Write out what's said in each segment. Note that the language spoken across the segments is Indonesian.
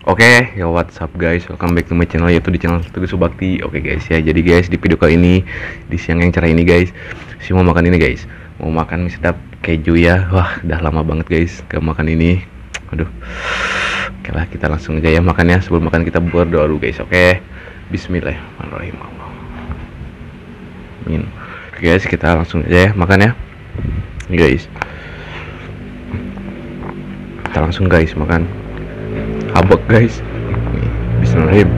Oke, ya what's up guys, welcome back to my channel, yaitu di channel Teguh Subakti. Oke guys ya, jadi guys di video kali ini, di siang yang cerah ini guys, mau makan ini guys, mau makan mie sedap keju ya. Wah, udah lama banget guys gak makan ini. Aduh. Oke lah, kita langsung aja ya makannya. Sebelum makan kita berdoa dulu guys. Oke, Bismillahirrahmanirrahim. Amin. Oke guys, kita langsung aja ya makan ya. Ini guys, kita langsung guys makan. Habak guys. Nih, bismillahirrahmanirrahim.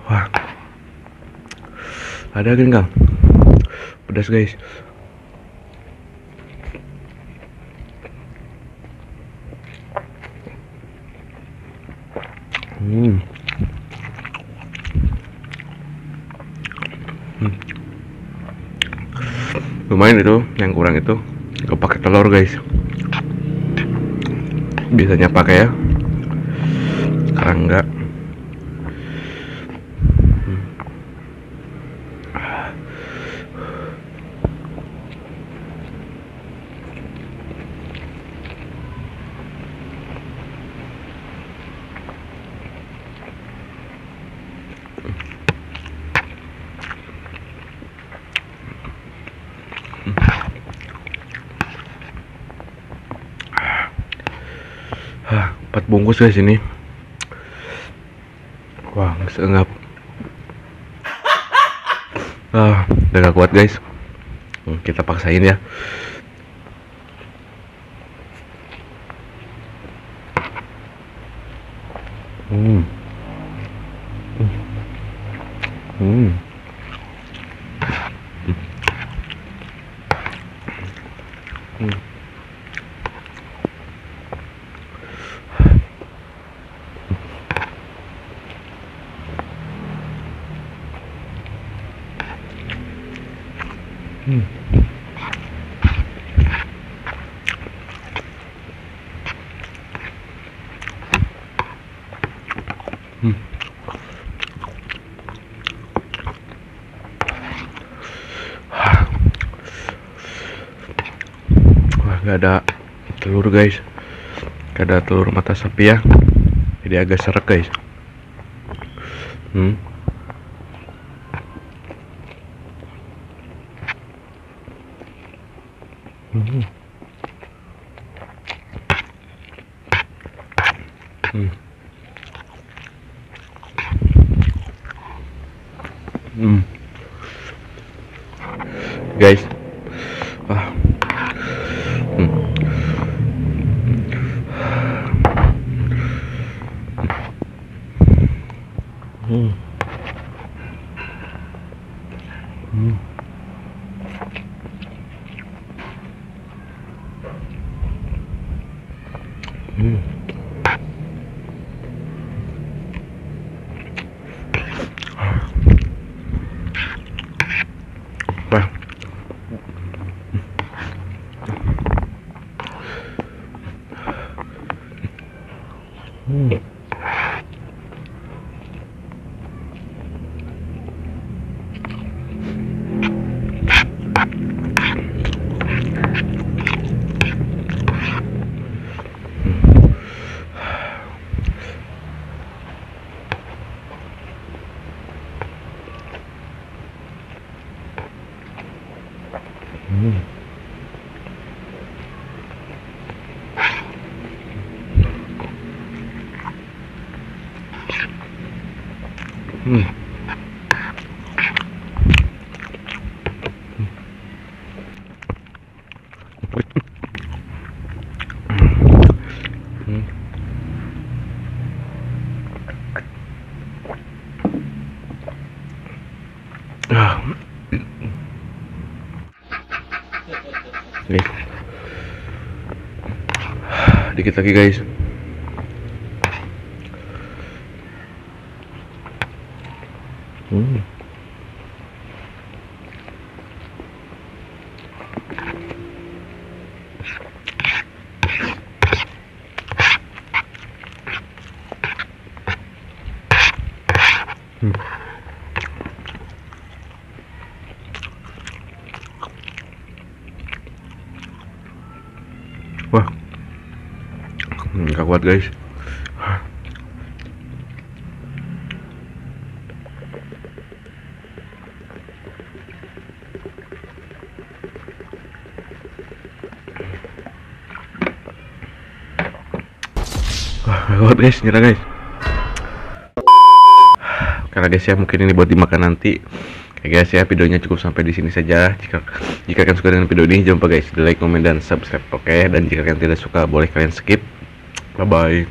Wah, ada kan kang? Pedas guys. Lumayan itu, yang kurang itu gak pakai telur guys. Biasanya pakai ya, sekarang enggak. Hah, 4 bungkus guys ini. Wah, seenggap. Udah gak kuat guys. Kita paksain ya. Wah, nggak ada telur guys, nggak ada telur mata sapi ya, jadi agak seret guys. Guys, nih, dikit lagi guys. Wah, nggak kuat guys. Wah, nggak kuat guys, nyerah guys. Karena guys ya, mungkin ini buat dimakan nanti. Oke guys ya, videonya cukup sampai di sini saja. Jika kalian suka dengan video ini, jangan lupa guys di like, komen, dan subscribe. Oke, dan jika kalian tidak suka, boleh kalian skip. Bye bye.